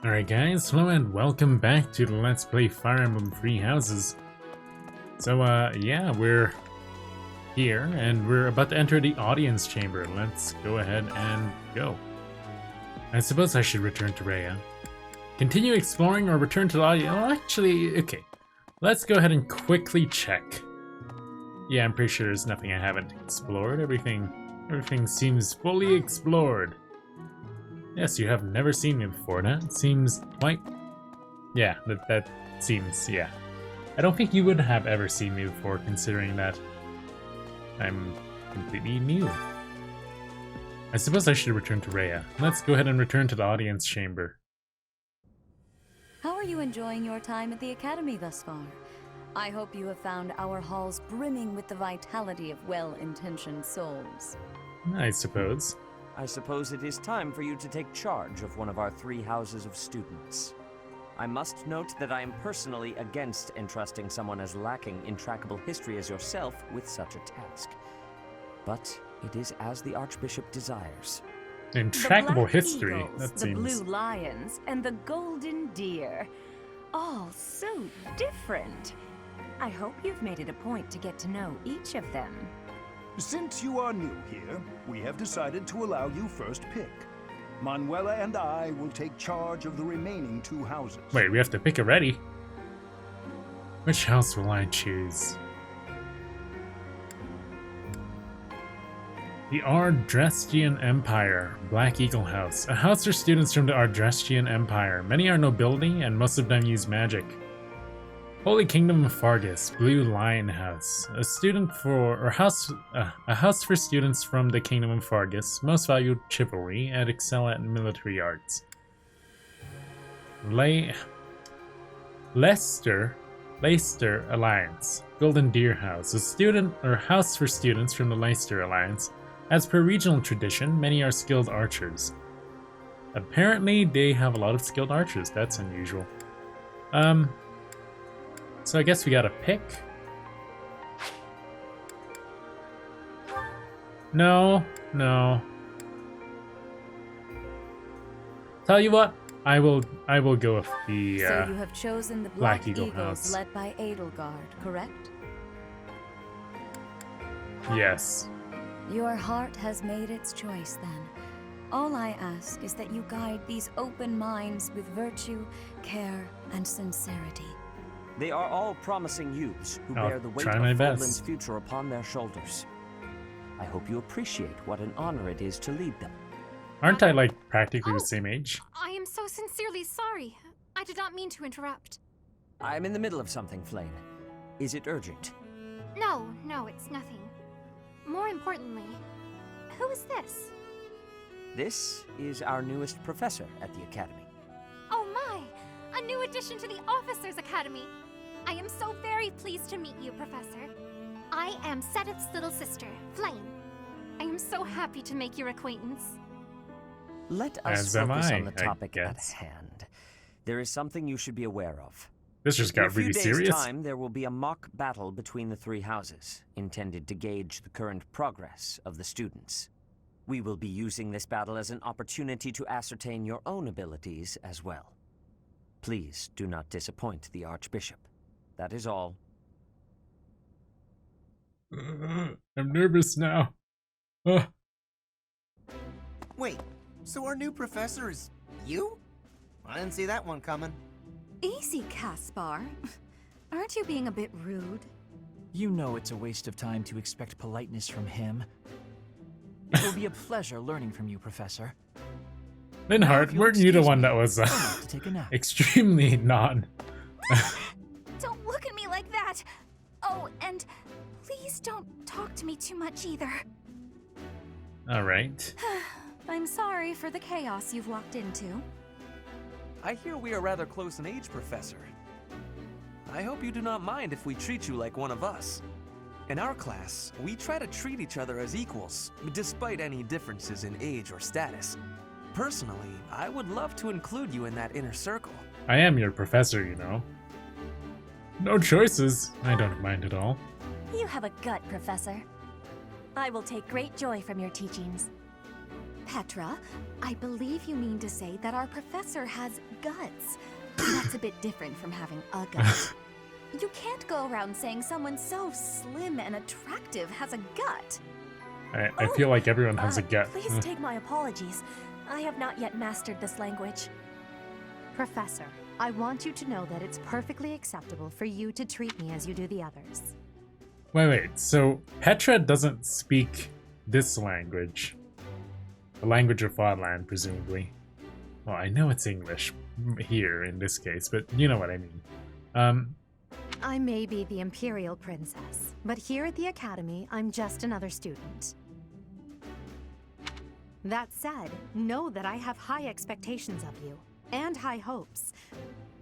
Alright guys, hello and welcome back to the Let's Play Fire Emblem Three Houses. So yeah, we're here and we're about to enter the audience chamber. Let's go ahead and go. I suppose I should return to Rhea. Continue exploring or return to the audience? Oh, actually, okay. Let's go ahead and quickly check. Yeah, I'm pretty sure there's nothing I haven't explored. Everything seems fully explored. Yes, you have never seen me before. That seems quite... Yeah, that seems, yeah. I don't think you would have ever seen me before, considering that I'm completely new. I suppose I should return to Rhea. Let's go ahead and return to the audience chamber. How are you enjoying your time at the Academy thus far? I hope you have found our halls brimming with the vitality of well-intentioned souls. I suppose. I suppose it is time for you to take charge of one of our 3 houses of students. I must note that I am personally against entrusting someone as lacking in trackable history as yourself with such a task. But it is as the Archbishop desires. Intractable the history, Eagles, that the seems... Blue Lions, and the Golden Deer. All so different. I hope you've made it a point to get to know each of them. Since you are new here, we have decided to allow you first pick. Manuela and I will take charge of the remaining 2 houses. Wait, we have to pick already? Which house will I choose? The Ardrestian Empire, Black Eagle House. A house for students from the Ardrestian Empire. Many are nobility, and most of them use magic. Holy Kingdom of Fargus, Blue Lion House. A house for students from the Kingdom of Fargus, most valued chivalry and excel at military arts. Leicester Alliance, Golden Deer House. A house for students from the Leicester Alliance. As per regional tradition, many are skilled archers. Apparently, they have a lot of skilled archers. That's unusual. So I guess we gotta pick. No. Tell you what, I will go with the So you have chosen the Black Black Eagle Eagles House. led by Edelgard, correct? Yes. Your heart has made its choice then. All I ask is that you guide these open minds with virtue, care, and sincerity. They are all promising youths who I'll bear the weight try of my Fodlan's best. future upon their shoulders. I hope you appreciate what an honor it is to lead them. Aren't I like practically the same age? I am so sincerely sorry. I did not mean to interrupt. I am in the middle of something, Flame. Is it urgent? No, it's nothing. More importantly, who is this? This is our newest professor at the Academy. Oh my! A new addition to the Officers' Academy! I am so very pleased to meet you, Professor. I am Sedith's little sister, Flame. I am so happy to make your acquaintance. Let us As am focus I on the topic at guess. hand. There is something you should be aware of. This just In a got few really days' serious. time, there will be a mock battle between the 3 houses, intended to gauge the current progress of the students. We will be using this battle as an opportunity to ascertain your own abilities as well. Please do not disappoint the Archbishop. That is all. I'm nervous now. Ugh. Wait, so our new professor is you? I didn't see that one coming. Easy, Caspar. Aren't you being a bit rude? You know it's a waste of time to expect politeness from him. It will be a pleasure learning from you, Professor. Linhart, you'll weren't you the excuse one me, that was I'd like to take a nap. extremely non... Don't look at me like that! Oh, and please don't talk to me too much either. Alright. I'm sorry for the chaos you've walked into. I hear we are rather close in age, Professor. I hope you do not mind if we treat you like one of us. In our class, we try to treat each other as equals, despite any differences in age or status. Personally, I would love to include you in that inner circle. I am your professor, you know. No choices. I don't mind at all. You have a gut, Professor. I will take great joy from your teachings. Petra, I believe you mean to say that our professor has guts. That's a bit different from having a gut. You can't go around saying someone so slim and attractive has a gut. I feel like everyone has a gut. Please take my apologies. I have not yet mastered this language. Professor, I want you to know that it's perfectly acceptable for you to treat me as you do the others. Wait, so Petra doesn't speak this language. The language of Fodlan, presumably. Well, I know it's English here in this case, but you know what I mean. I may be the Imperial Princess, but here at the Academy, I'm just another student. That said, know that I have high expectations of you, and high hopes.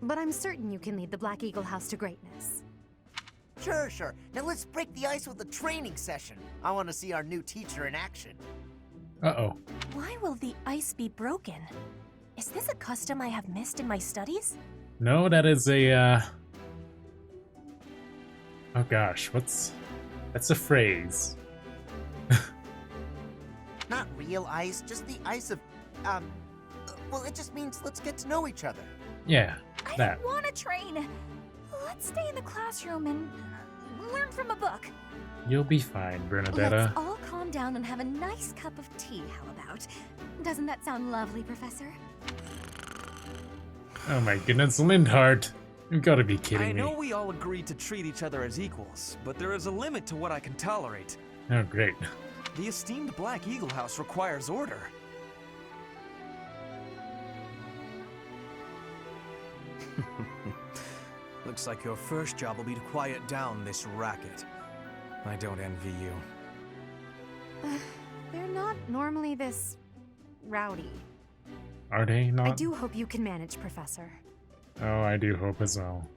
But I'm certain you can lead the Black Eagle House to greatness. Sure. Now let's break the ice with a training session. I want to see our new teacher in action. Uh-oh. Why will the ice be broken? Is this a custom I have missed in my studies? No, that is a, Oh gosh, that's a phrase. Not real ice, just the ice of, well, it just means let's get to know each other. Yeah, I that. don't want to train. Let's stay in the classroom and learn from a book. You'll be fine, Bernadetta. Let's all calm down and have a nice cup of tea, how about? Doesn't that sound lovely, Professor? Oh my goodness, Lindhart. You've got to be kidding I me. know we all agreed to treat each other as equals, but there is a limit to what I can tolerate. Oh, great. The esteemed Black Eagle House requires order. Looks like your first job will be to quiet down this racket. I don't envy you. They're not normally this rowdy. Are they not? I do hope you can manage, Professor. Oh, I do hope as well.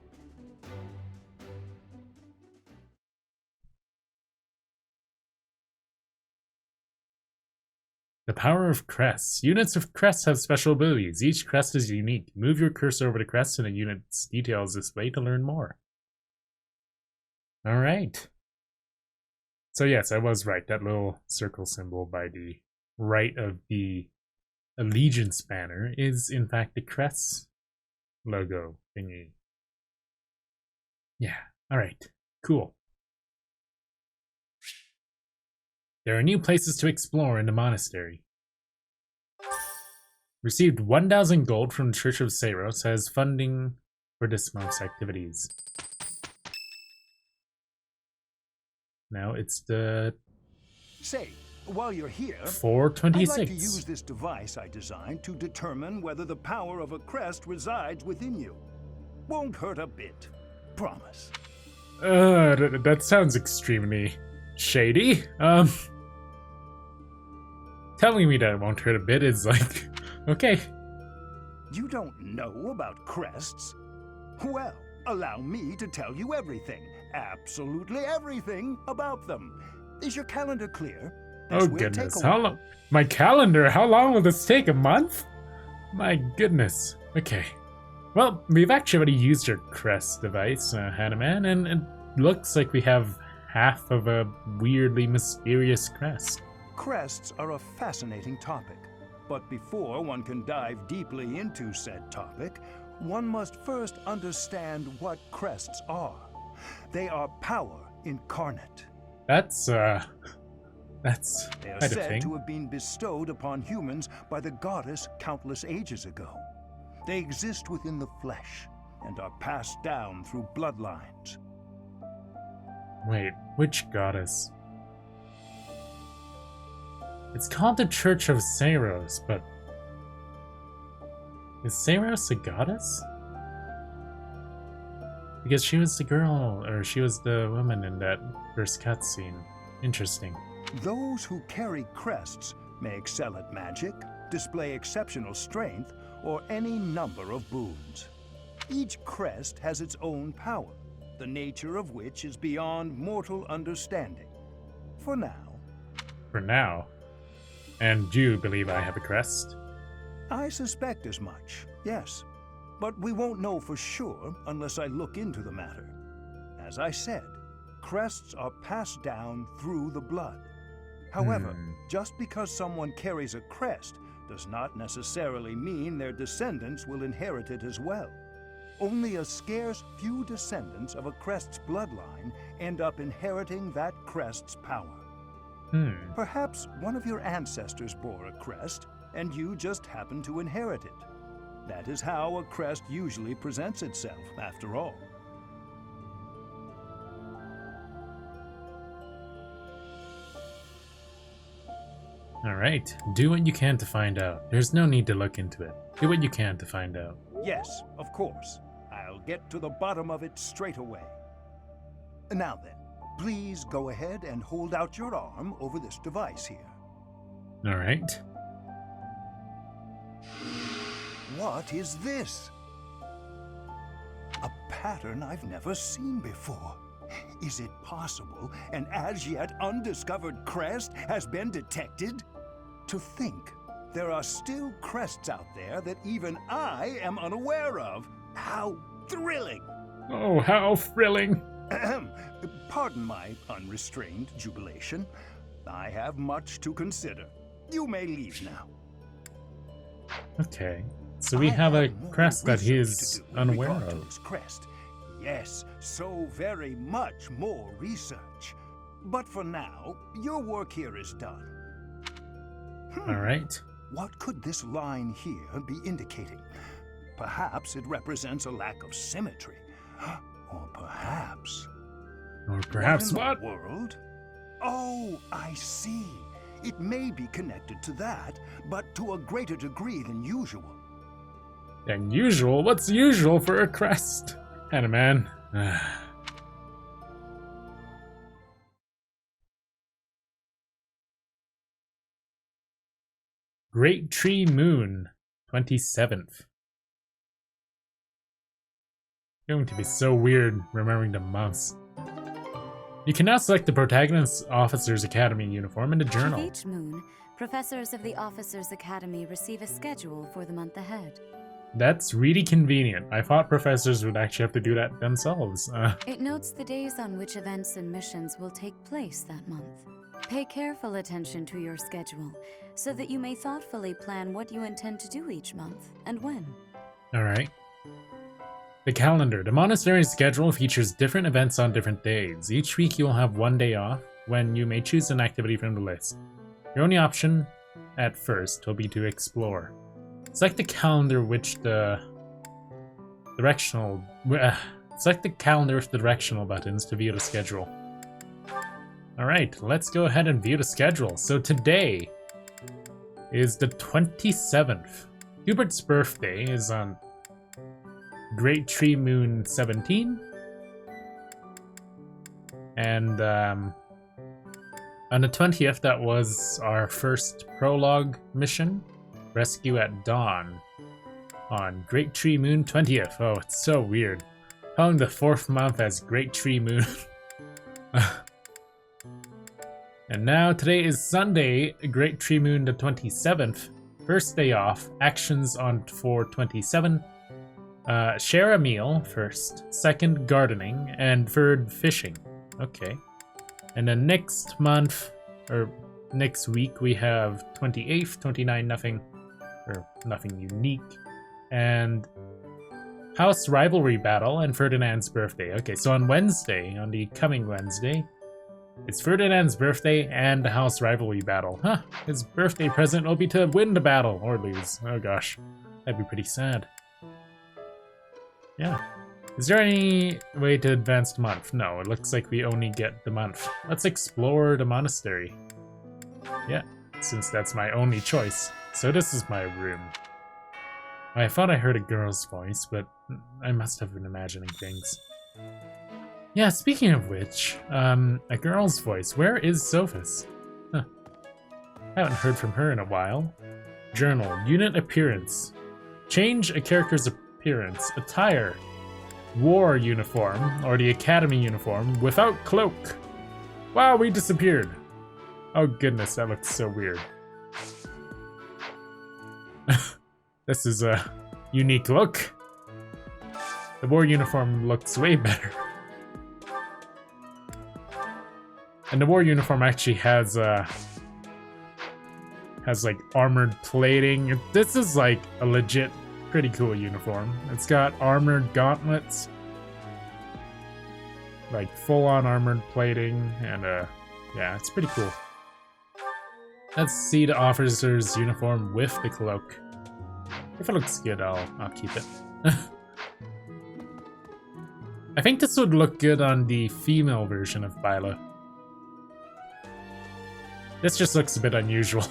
The power of crests. Units of crests have special abilities. Each crest is unique. Move your cursor over the crest and a unit's details display to learn more. Alright. So yes, I was right. That little circle symbol by the right of the allegiance banner is in fact the crest logo thingy. Yeah, alright. Cool. There are new places to explore in the monastery. Received 1,000 gold from the Church of Seiros as funding for this month's activities. Now it's the... Say, while you're here, 426. I'd like to use this device I designed to determine whether the power of a crest resides within you. Won't hurt a bit. Promise. That sounds extremely shady. Telling me that it won't hurt a bit is like, okay. You don't know about crests? Well, allow me to tell you everything, absolutely everything about them. Is your calendar clear? This Oh will goodness, take a how while. long? My calendar, how long will this take? A month? My goodness. Okay. Well, we've actually already used your crest device, Hanaman, and it looks like we have half of a weirdly mysterious crest. Crests are a fascinating topic, but before one can dive deeply into said topic, one must first understand what crests are. They are power incarnate. That's They are quite a said thing. to have been bestowed upon humans by the goddess countless ages ago. They exist within the flesh and are passed down through bloodlines. Wait, which goddess? It's called the Church of Seiros, but... is Seiros a goddess? Because she was the girl, or she was the woman in that first cutscene. Interesting. Those who carry crests may excel at magic, display exceptional strength, or any number of boons. Each crest has its own power, the nature of which is beyond mortal understanding. For now. For now. And do you believe I have a crest? I suspect as much, yes. But we won't know for sure unless I look into the matter. As I said, crests are passed down through the blood. However, just because someone carries a crest does not necessarily mean their descendants will inherit it as well. Only a scarce few descendants of a crest's bloodline end up inheriting that crest's power. Perhaps one of your ancestors bore a crest, and you just happen to inherit it. That is how a crest usually presents itself, after all. Alright, do what you can to find out. There's no need to look into it. Do what you can to find out. Yes, of course. I'll get to the bottom of it straight away. Now then, please go ahead and hold out your arm over this device here. Alright. What is this? A pattern I've never seen before. Is it possible an as yet undiscovered crest has been detected? To think there are still crests out there that even I am unaware of. How thrilling! Oh, how thrilling! Pardon my unrestrained jubilation. I have much to consider. You may leave now. Okay, so we have a crest that he is unaware of. This crest. Yes, so very much more research. But for now, your work here is done. Alright. What could this line here be indicating? Perhaps it represents a lack of symmetry. Or perhaps... what? World? Oh, I see. It may be connected to that, but to a greater degree than usual. Than usual? What's usual for a crest? Hannah, man. Great Tree Moon, 27th. Going to be so weird remembering the months. You can now select the protagonist's Officers Academy uniform in the journal. With each moon, professors of the Officers Academy receive a schedule for the month ahead. That's really convenient. I thought professors would actually have to do that themselves. It notes the days on which events and missions will take place that month. Pay careful attention to your schedule, so that you may thoughtfully plan what you intend to do each month, and when. Alright. The calendar. The monastery's schedule features different events on different days. Each week you will have one day off, when you may choose an activity from the list. Your only option, at first, will be to explore. Select the calendar which the directional... select the calendar with the directional buttons to view the schedule. Alright, let's go ahead and view the schedule. So today is the 27th. Hubert's birthday is on Great Tree Moon 17. And on the 20th, that was our first prologue mission. Rescue at Dawn on Great Tree Moon 20th. Oh, it's so weird. Calling the 4th month as Great Tree Moon. And now today is Sunday, Great Tree Moon the 27th. First day off. Actions on 4/27. Share a meal first. Second, gardening. And third, fishing. Okay. And then next month, or next week, we have 28th, 29, nothing. Or nothing unique. And House Rivalry Battle and Ferdinand's birthday. Okay, so on Wednesday, on the coming Wednesday, it's Ferdinand's birthday and the House Rivalry Battle. Huh, his birthday present will be to win the battle, or lose. Oh gosh, that'd be pretty sad. Yeah. Is there any way to advance the month? No, it looks like we only get the month. Let's explore the monastery. Yeah, since that's my only choice. So this is my room. I thought I heard a girl's voice, but I must have been imagining things. Yeah, speaking of which, a girl's voice. Where is Sophus? Huh. Haven't heard from her in a while. Journal. Unit appearance. Change a character's appearance. Attire. War uniform, or the academy uniform, without cloak. Wow, we disappeared. Oh goodness, that looks so weird. This is a unique look. The war uniform looks way better. And the war uniform actually has Has like armored plating. This is like a legit pretty cool uniform. It's got armored gauntlets, like full-on armored plating, and yeah, it's pretty cool. Let's see the officer's uniform with the cloak. If it looks good, I'll keep it. I think this would look good on the female version of Byla. This just looks a bit unusual.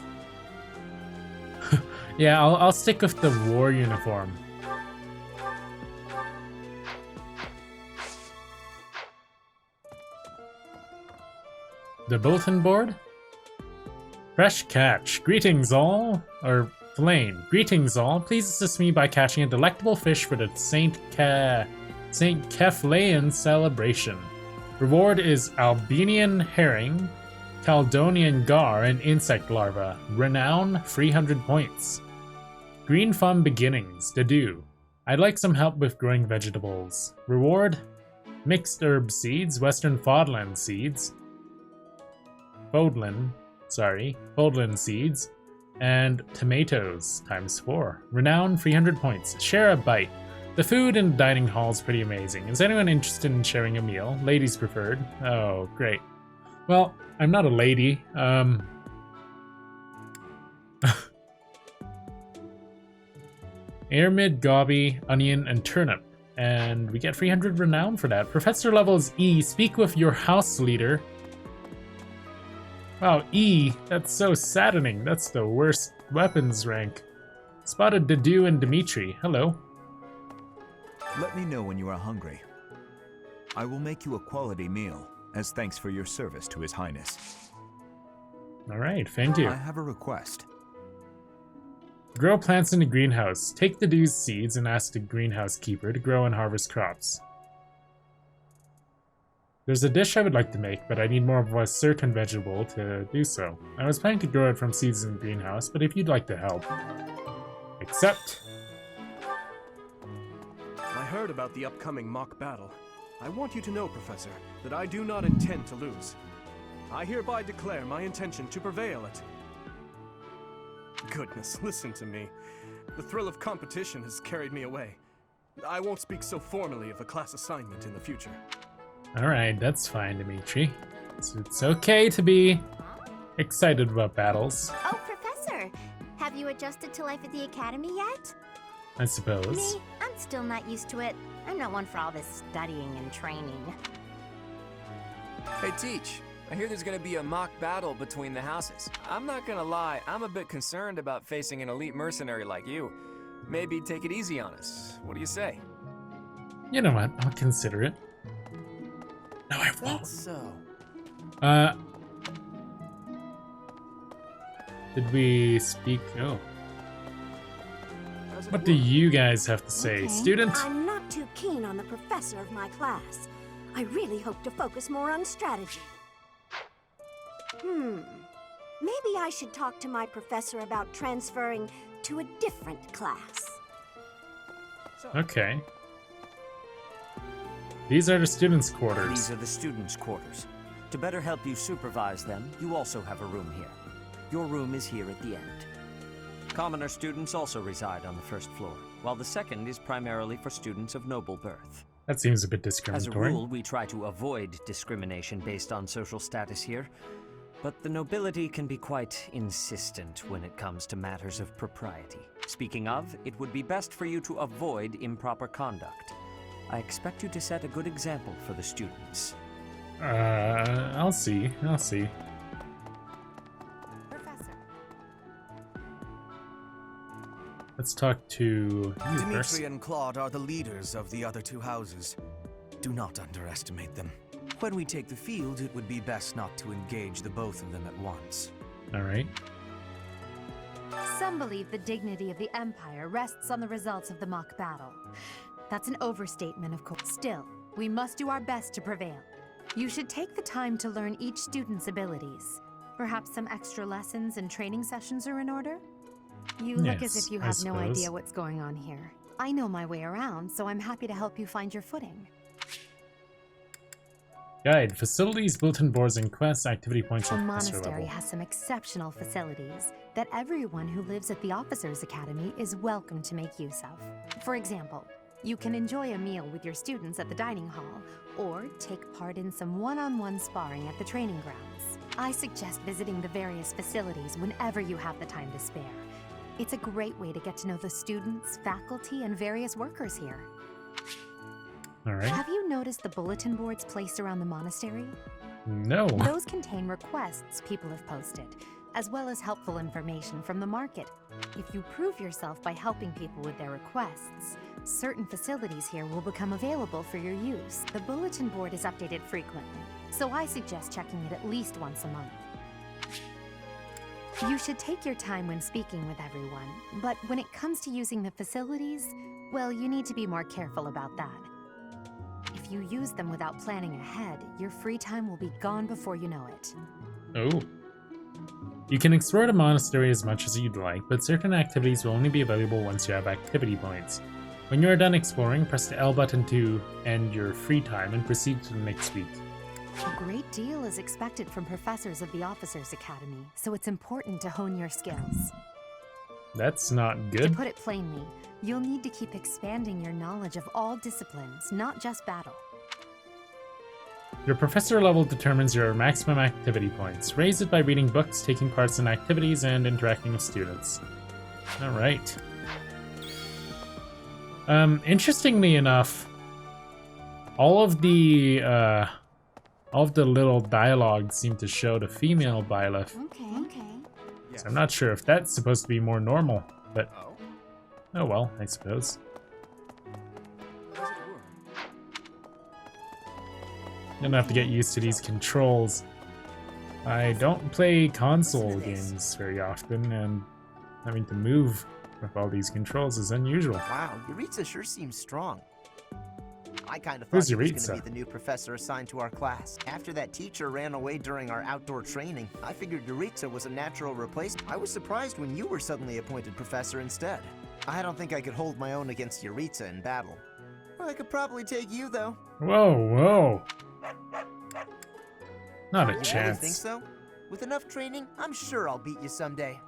Yeah, I'll stick with the war uniform. The bulletin board? Fresh catch. Greetings all. Or Flame. Greetings all. Please assist me by catching a delectable fish for the Saint Keflayan celebration. Reward is Albanian herring, Caledonian gar, and insect larva. Renown 300 points. Green Fun Beginnings. Dedu. I'd like some help with growing vegetables. Reward mixed herb seeds, Western Fodlan seeds. Fodlan seeds, and tomatoes ×4. Renown 300 points. Share a bite. The food in the dining hall is pretty amazing. Is anyone interested in sharing a meal? Ladies preferred. Oh, great. Well, I'm not a lady. Airmid, goby, onion, and turnip. And we get 300 renown for that. Professor level is E. Speak with your house leader. Wow, E. That's so saddening. That's the worst weapons rank. Spotted Dedu and Dimitri. Hello. Let me know when you are hungry. I will make you a quality meal, as thanks for your service to His Highness. Alright, thank you. I have a request. Grow plants in the greenhouse. Take the Dedu's seeds and ask the greenhouse keeper to grow and harvest crops. There's a dish I would like to make, but I need more of a certain vegetable to do so. I was planning to grow it from seeds in the greenhouse, but if you'd like to help. Accept. I heard about the upcoming mock battle. I want you to know, Professor, that I do not intend to lose. I hereby declare my intention to prevail at... Goodness, listen to me. The thrill of competition has carried me away. I won't speak so formally of a class assignment in the future. Alright, that's fine, Dimitri. It's okay to be excited about battles. Oh, Professor! Have you adjusted to life at the Academy yet? I suppose. Me? I'm still not used to it. I'm not one for all this studying and training. Hey, Teach. I hear there's gonna be a mock battle between the houses. I'm not gonna lie, I'm a bit concerned about facing an elite mercenary like you. Maybe take it easy on us. What do you say? You know what? I'll consider it. No, I won't. That's so. Did we speak? Oh. What do you guys have to say, okay. student? I'm not too keen on the professor of my class. I really hope to focus more on strategy. Maybe I should talk to my professor about transferring to a different class. Okay. These are the students' quarters. These are the students' quarters. To better help you supervise them, you also have a room here. Your room is here at the end. Commoner students also reside on the first floor, while the second is primarily for students of noble birth. That seems a bit As a discriminatory. rule, we try to avoid discrimination based on social status here, but the nobility can be quite insistent when it comes to matters of propriety. Speaking of, it would be best for you to avoid improper conduct. I expect you to set a good example for the students. I'll see. Professor. Let's talk to you first. Dimitri and Claude are the leaders of the other two houses. Do not underestimate them. When we take the field, it would be best not to engage the both of them at once. Alright. Some believe the dignity of the Empire rests on the results of the mock battle. That's an overstatement, of course. Still, we must do our best to prevail. You should take the time to learn each student's abilities. Perhaps some extra lessons and training sessions are in order? You look as if you have no idea what's going on here. I know my way around, so I'm happy to help you find your footing. Guide, facilities, bulletin boards, and quests, activity points The on professor Monestary level. has some exceptional facilities. that everyone who lives at the Officers Academy is welcome to make use of. For example, you can enjoy a meal with your students at the dining hall, or take part in some one-on-one sparring at the training grounds. I suggest visiting the various facilities whenever you have the time to spare. It's a great way to get to know the students, faculty, and various workers here. All right. Have you noticed the bulletin boards placed around the monastery? No. Those contain requests people have posted, as well as helpful information from the market. If you prove yourself by helping people with their requests, certain facilities here will become available for your use. The bulletin board is updated frequently, so I suggest checking it at least once a month. You should take your time when speaking with everyone, but when it comes to using the facilities, well, you need to be more careful about that. If you use them without planning ahead, your free time will be gone before you know it. Oh. You can explore the monastery as much as you'd like, but certain activities will only be available once you have activity points. When you are done exploring, press the L button to end your free time and proceed to the next week. A great deal is expected from professors of the Officers Academy, so it's important to hone your skills. That's not To good. put it plainly, you'll need to keep expanding your knowledge of all disciplines, not just battle. Your professor level determines your maximum activity points. Raise it by reading books, taking part in activities, and interacting with students. Alright. Interestingly enough, all of the little dialogues seem to show the female Byleth. Okay. So I'm not sure if that's supposed to be more normal, but oh well, I suppose. Gonna have to get used to these controls. I don't play console games very often, and having to move with all these controls is unusual. Wow, Yuritsa sure seems strong. I kind of Who's thought he was Yuritsa? going to be the new professor assigned to our class. After that teacher ran away during our outdoor training, I figured Yuritsa was a natural replacement. I was surprised when you were suddenly appointed professor instead. I don't think I could hold my own against Yuritsa in battle. I could probably take you, though. Whoa. Not a You really chance. think so? With enough training, I'm sure I'll beat you someday.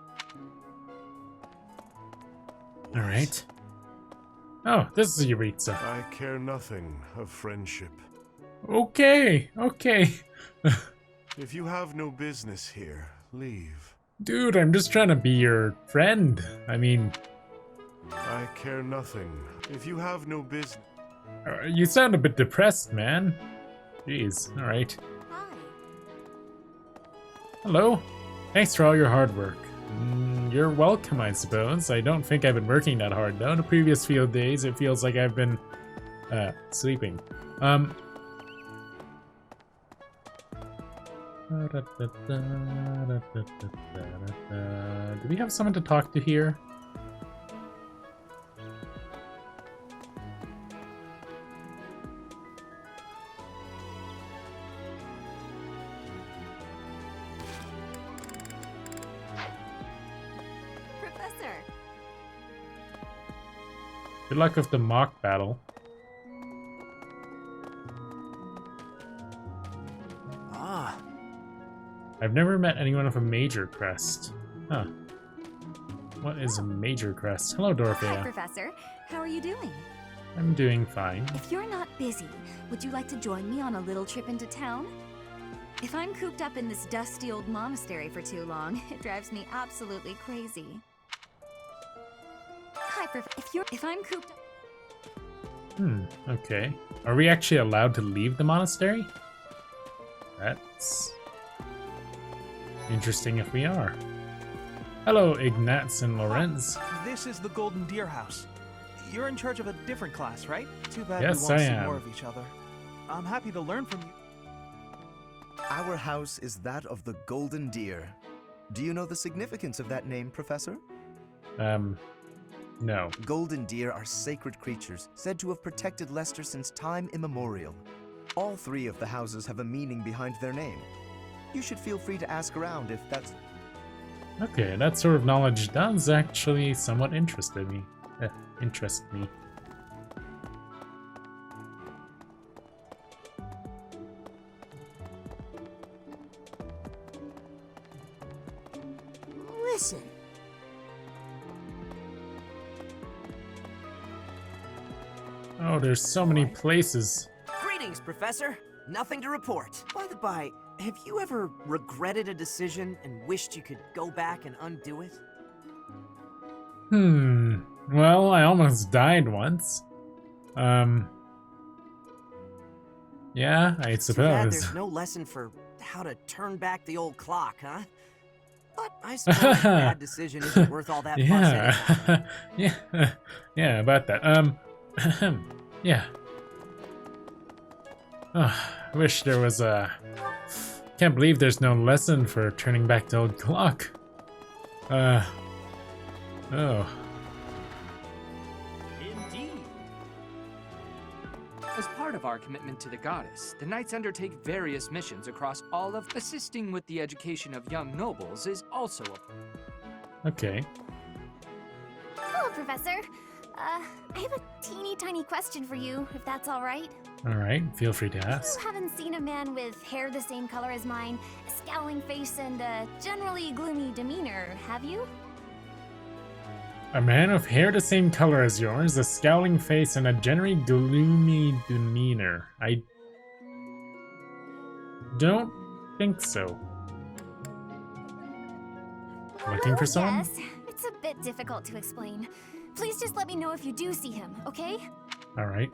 Alright. Oh, this is Yuritsa. I care nothing of friendship. Okay. If you have no business here, leave. Dude, I'm just trying to be your friend. I mean, I care nothing. If you have no business... you sound a bit depressed, man. Jeez, alright. Hello. Thanks for all your hard work. You're welcome, I suppose. I don't think I've been working that hard, though. The previous few days, it feels like I've been, sleeping. Do we have someone to talk to here? Professor! Good luck with the mock battle. I've never met anyone with a major crest. Huh. What is a major crest? Hello, Hi, Dorothea. Professor. How are you doing? I'm doing fine. If you're not busy, would you like to join me on a little trip into town? If I'm cooped up in this dusty old monastery for too long, it drives me absolutely crazy. Hi, if I'm cooped up... Okay. Are we actually allowed to leave the monastery? That's interesting if we are. Hello, Ignatz and Lorenz. This is the Golden Deer House. You're in charge of a different class, right? Too bad Yes, we won't I see am. more of each other. I'm happy to learn from you. Our house is that of the Golden Deer. Do you know the significance of that name, Professor? No. Golden deer are sacred creatures, said to have protected Leicester since time immemorial. All three of the houses have a meaning behind their name. You should feel free to ask around if that's... Okay, that sort of knowledge does actually somewhat interest me. Listen, Oh, there's so many places. Greetings, Professor. Nothing to report. By the by, have you ever regretted a decision and wished you could go back and undo it? Well, I almost died once. Yeah, I It's too bad suppose. there's no lesson for how to turn back the old clock, huh? But I suppose a bad decision isn't worth all that fuss anyway. Yeah. Yeah, about that. Yeah. Oh, I wish there was a... Can't believe there's no lesson for turning back the old clock. Oh. Indeed. As part of our commitment to the goddess, the knights undertake various missions across all of assisting with the education of young nobles is also a... Okay. Hello, Professor. I have a teeny tiny question for you, if that's all right. Alright, feel free to ask. You haven't seen a man with hair the same color as mine, a scowling face, and a generally gloomy demeanor, have you? A man with hair the same color as yours, a scowling face, and a generally gloomy demeanor. I don't think so. Looking for someone? Yes, it's a bit difficult to explain. Please just let me know if you do see him, okay? Alright.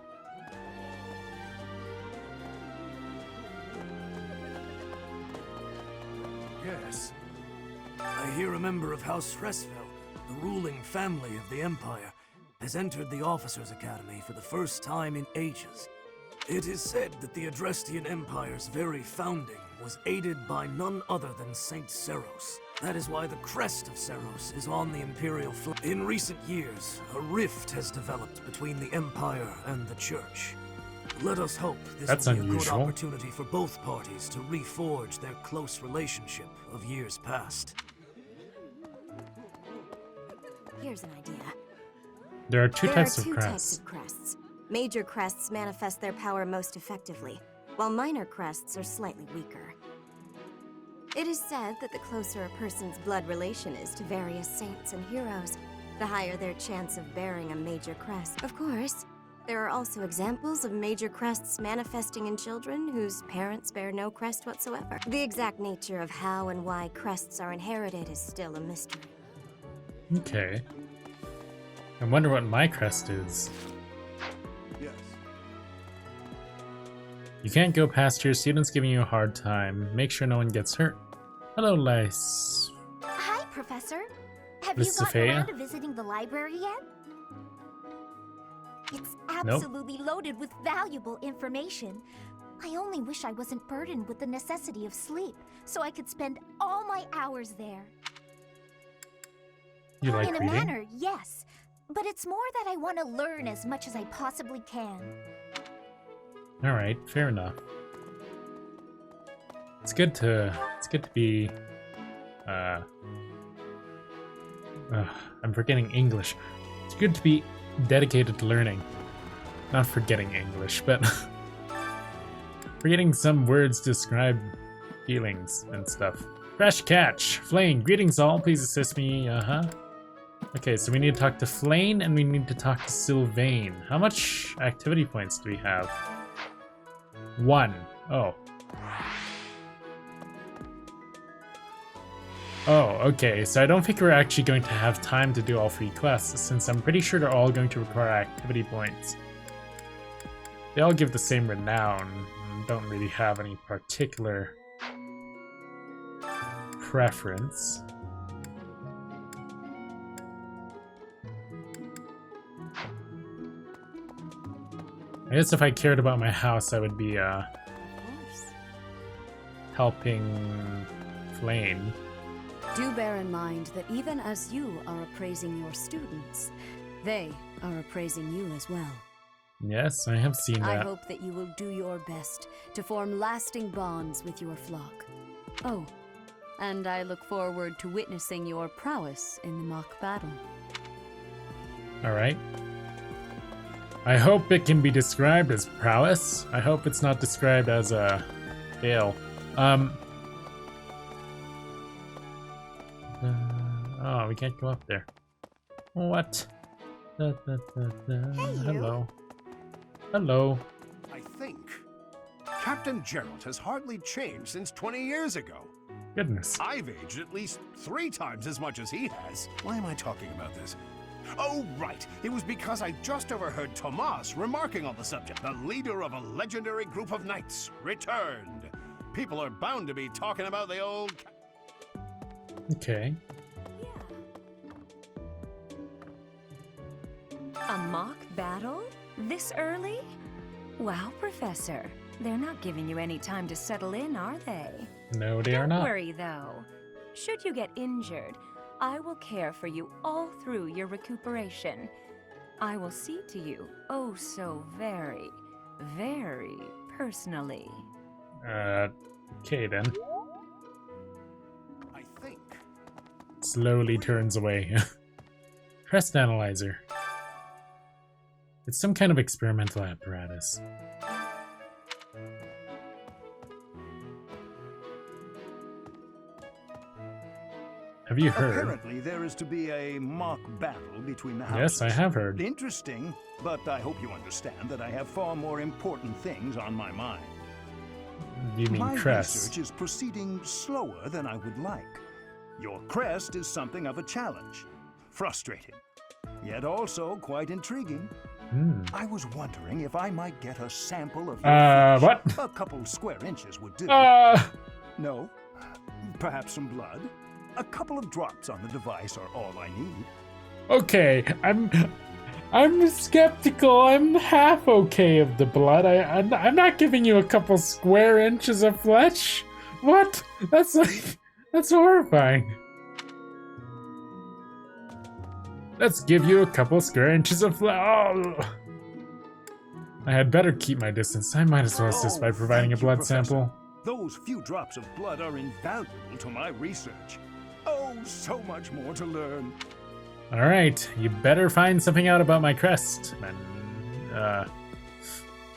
Yes. I hear a member of House Resfell, the ruling family of the Empire, has entered the Officers' Academy for the first time in ages. It is said that the Adrestian Empire's very founding was aided by none other than Saint Seros. That is why the crest of Seros is on the Imperial flag. In recent years, a rift has developed between the Empire and the Church. Let us hope this will be a good opportunity for both parties to reforge their close relationship of years past. Here's an idea. There are two types of There are two crests. types of crests. Major crests manifest their power most effectively, while minor crests are slightly weaker. It is said that the closer a person's blood relation is to various saints and heroes, the higher their chance of bearing a major crest. Of course, there are also examples of major crests manifesting in children whose parents bear no crest whatsoever. The exact nature of how and why crests are inherited is still a mystery. Okay. I wonder what my crest is. Yes. You can't go past your students giving you a hard time. Make sure no one gets hurt. Hello, Lice. Hi, Professor. Have Miss you gotten Sophia? around to visiting the library yet? It's absolutely loaded with valuable information. I only wish I wasn't burdened with the necessity of sleep, so I could spend all my hours there. You like In a reading? manner, yes. But it's more that I want to learn as much as I possibly can. Alright, fair enough. It's good to be I'm forgetting English. It's good to be dedicated to learning. Not forgetting English, but forgetting some words to describe feelings and stuff. Fresh catch! Flane, greetings all, please assist me, Okay, so we need to talk to Flane and we need to talk to Sylvain. How much activity points do we have? 1. Oh. Oh, okay, so I don't think we're actually going to have time to do all 3 quests, since I'm pretty sure they're all going to require activity points. They all give the same renown, and don't really have any particular preference. I guess if I cared about my house, I would be, helping Flane. Do bear in mind that even as you are appraising your students, they are appraising you as well. Yes, I have seen I that. hope that you will do your best to form lasting bonds with your flock. Oh, and I look forward to witnessing your prowess in the mock battle. Alright. I hope it can be described as prowess. I hope it's not described as a fail. Oh, we can't go up there. What? Hey, Hello. Hello. I think Captain Gerald has hardly changed since 20 years ago. Goodness. I've aged at least 3 times as much as he has. Why am I talking about this? Oh, right. It was because I just overheard Tomas remarking on the subject. The leader of a legendary group of knights returned. People are bound to be talking about the old... Okay. A mock battle? This early? Wow, Professor. They're not giving you any time to settle in, are they? No, they are not. Don't worry, though. Should you get injured, I will care for you all through your recuperation. I will see to you, oh so very, very personally. Okay then. I think. Slowly turns away. Crest analyzer. It's some kind of experimental apparatus. Have you heard? Apparently there is to be a mock battle between the houses. Yes, I have heard. Interesting, but I hope you understand that I have far more important things on my mind. You mean my crest? research is proceeding slower than I would like. Your crest is something of a challenge. Frustrating, yet also quite intriguing. I was wondering if I might get a sample of your fish. What? A couple square inches would do. No? Perhaps some blood? A couple of drops on the device are all I need. Okay, I'm skeptical. I'm half okay of the blood. I'm not giving you a couple square inches of flesh. What? That's horrifying. Let's give you a couple square inches of flesh. Oh. I had better keep my distance. I might as well assist by providing a blood Professor. sample. Those few drops of blood are invaluable to my research. Oh, so much more to learn. Alright, you better find something out about my crest, man.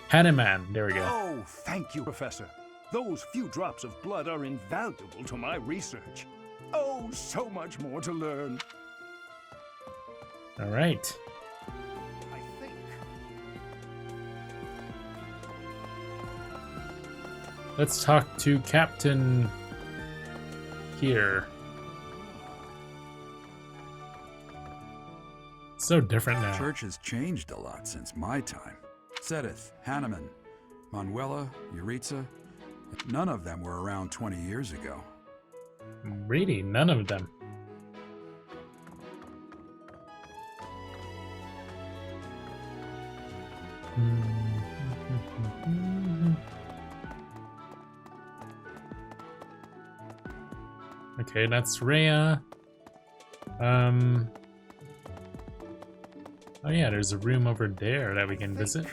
Hanuman, there we go. Oh, thank you, Professor. Those few drops of blood are invaluable to my research. Oh, so much more to learn. Alright. I think. Let's talk to Captain here. So different now. Church has changed a lot since my time. Sedith, Hanuman, Manuela, Yuritsa, none of them were around 20 years ago. Really, none of them. Okay, that's Rhea. Oh yeah, there's a room over there that we can visit.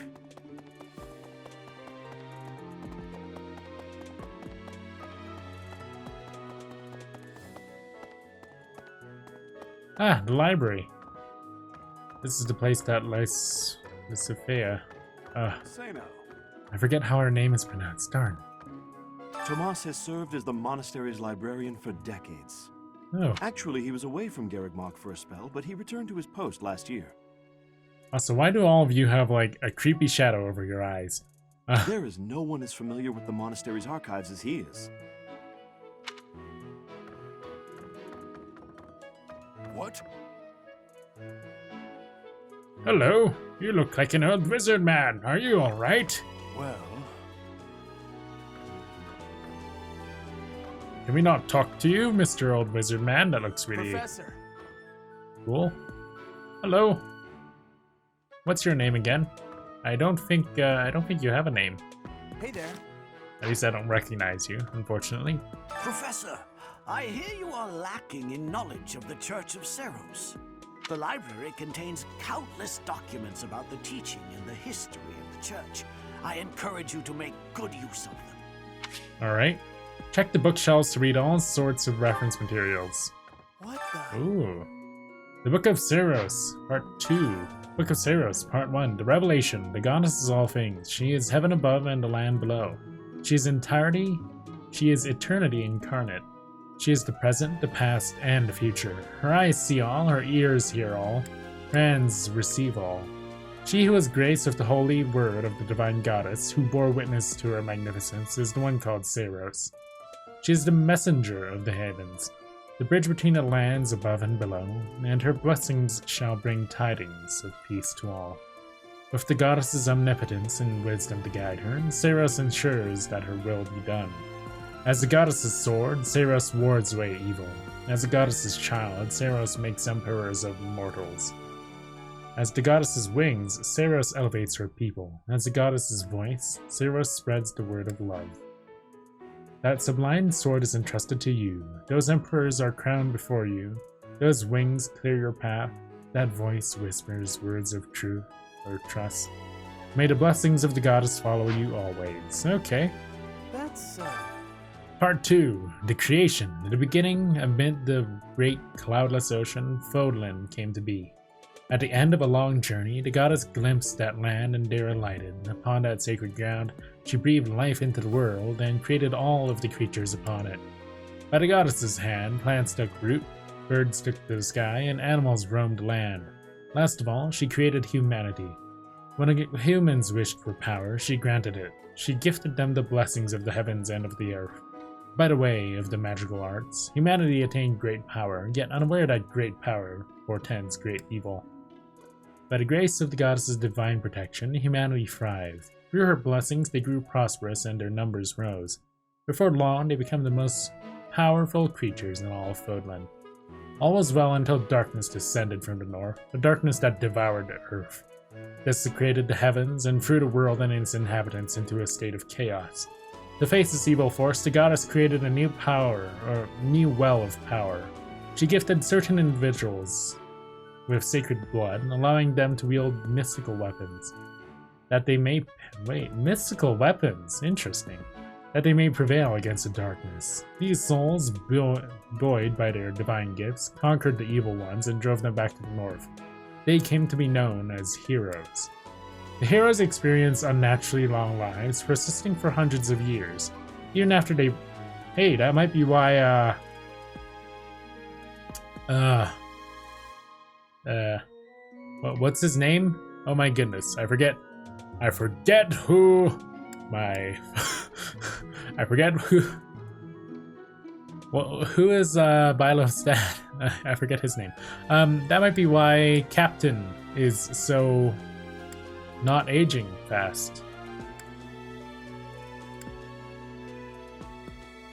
Ah, the library. This is the place that lies with Sophia. Say now. I forget how her name is pronounced, darn. Tomas has served as the monastery's librarian for decades. Oh. Actually, he was away from Garrigmach for a spell, but he returned to his post last year. Also, why do all of you have, like, a creepy shadow over your eyes? There is no one as familiar with the monastery's archives as he is. What? Hello, you look like an old wizard man. Are you alright? Well... Can we not talk to you, Mr. Old Wizard Man? That looks really Professor. Cool. Hello. What's your name again? I don't think you have a name. Hey there. At least I don't recognize you, unfortunately. Professor, I hear you are lacking in knowledge of the Church of Seros. The library contains countless documents about the teaching and the history of the Church. I encourage you to make good use of them. Alright. Check the bookshelves to read all sorts of reference materials. What the? Ooh. The Book of Seros, Part 2. Book of Seros, Part 1. The Revelation. The goddess is all things. She is heaven above and the land below. She is entirety. She is eternity incarnate. She is the present, the past, and the future. Her eyes see all, her ears hear all, her hands receive all. She who was graced with the holy word of the divine goddess, who bore witness to her magnificence, is the one called Saros. She is the messenger of the heavens, the bridge between the lands above and below, and her blessings shall bring tidings of peace to all. With the goddess's omnipotence and wisdom to guide her, Saros ensures that her will be done. As the goddess's sword, Saros wards away evil. As the goddess's child, Saros makes emperors of mortals. As the goddess's wings, Saros elevates her people. As the goddess's voice, Saros spreads the word of love. That sublime sword is entrusted to you. Those emperors are crowned before you. Those wings clear your path. That voice whispers words of truth or trust. May the blessings of the goddess follow you always. Okay. That's, Part 2. The Creation. In the beginning, amid the great cloudless ocean, Fodlan came to be. At the end of a long journey, the goddess glimpsed that land and there alighted. Upon that sacred ground, she breathed life into the world and created all of the creatures upon it. By the goddess's hand, plants took root, birds took to the sky, and animals roamed the land. Last of all, she created humanity. When humans wished for power, she granted it. She gifted them the blessings of the heavens and of the earth. By the way of the magical arts, humanity attained great power, yet unaware that great power portends great evil. By the grace of the goddess's divine protection, humanity thrived. Through her blessings, they grew prosperous and their numbers rose. Before long, they became the most powerful creatures in all of Fodlan. All was well until darkness descended from the north, a darkness that devoured the earth, desecrated the heavens, and threw the world and its inhabitants into a state of chaos. To face this evil force, the goddess created a new new well of power. She gifted certain individuals with sacred blood, allowing them to wield mystical weapons. Mystical weapons? Interesting. That they may prevail against the darkness. These souls, buoyed by their divine gifts, conquered the evil ones and drove them back to the north. They came to be known as heroes. The heroes experience unnaturally long lives, persisting for hundreds of years. Even after they... Hey, that might be why, what's his name? Oh my goodness, I forget who... I forget who... Well, who is, Bilo's dad? I forget his name. That might be why Captain is so... not aging fast.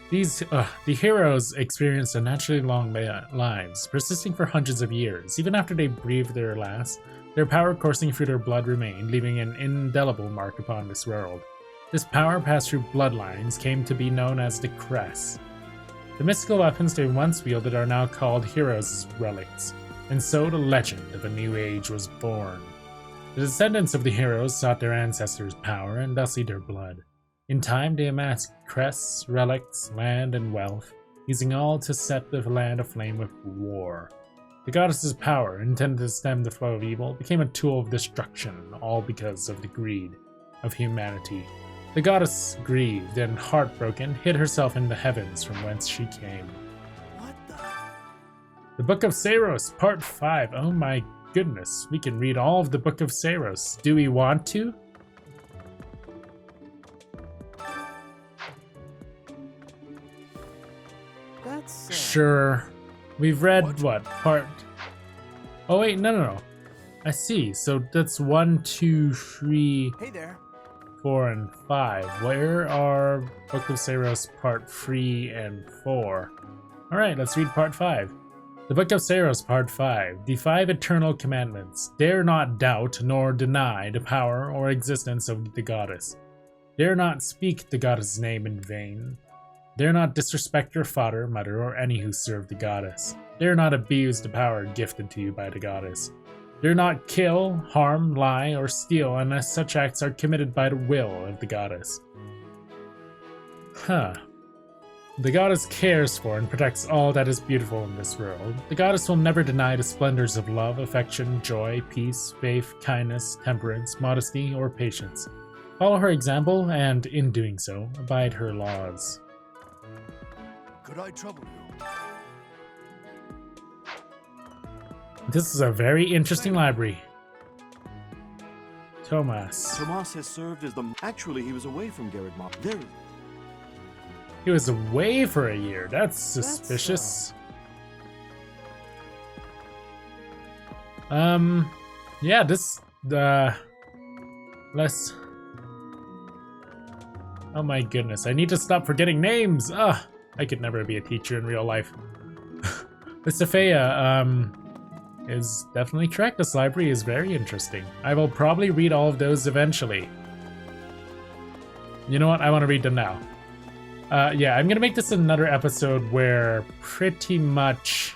The heroes experienced unnaturally long lives, persisting for hundreds of years. Even after they breathed their last, their power coursing through their blood remained, leaving an indelible mark upon this world. This power passed through bloodlines came to be known as the Crest. The mystical weapons they once wielded are now called heroes' relics, and so the legend of a new age was born. The descendants of the heroes sought their ancestors' power and thusly their blood. In time, they amassed crests, relics, land, and wealth, using all to set the land aflame with war. The goddess's power, intended to stem the flow of evil, became a tool of destruction, all because of the greed of humanity. The goddess, grieved and heartbroken, hid herself in the heavens from whence she came. What The Book of Saros, Part 5. Oh my goodness, we can read all of the Book of Saros. Do we want to? That's... Sure. We've read what? Part... Oh wait, no. I see. So that's 1, 2, 3... Hey there. 4 and 5. Where are Book of Saros Part 3 and 4? Alright, let's read Part 5. The Book of Saros Part 5. The 5 Eternal Commandments. Dare not doubt nor deny the power or existence of the goddess. Dare not speak the goddess' name in vain. Dare not disrespect your father, mother, or any who serve the goddess. Dare not abuse the power gifted to you by the goddess. Dare not kill, harm, lie, or steal unless such acts are committed by the will of the goddess. The goddess cares for and protects all that is beautiful in this world. The goddess will never deny the splendors of love, affection, joy, peace, faith, kindness, temperance, modesty, or patience. Follow her example, and in doing so, abide her laws. Could I trouble you? This is a very interesting library. Thomas. Tomas has served as the... Actually, he was away from Garrett Mob. There... He was away for a year. That's suspicious. Yeah, this, let's... Oh my goodness, I need to stop forgetting names! Ugh, I could never be a teacher in real life. Mr. Faya, is definitely correct. This library is very interesting. I will probably read all of those eventually. You know what? I want to read them now. Yeah, I'm gonna make this another episode where pretty much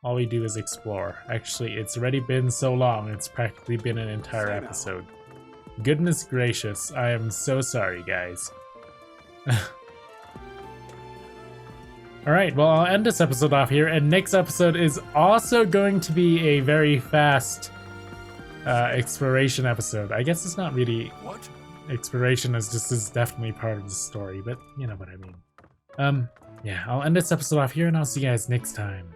all we do is explore. Actually, it's already been so long, it's practically been an entire episode. Goodness gracious, I am so sorry, guys. Alright, well, I'll end this episode off here, and next episode is also going to be a very fast exploration episode. I guess it's not really exploration, as this is definitely part of the story, but you know what I mean. Yeah, I'll end this episode off here, and I'll see you guys next time.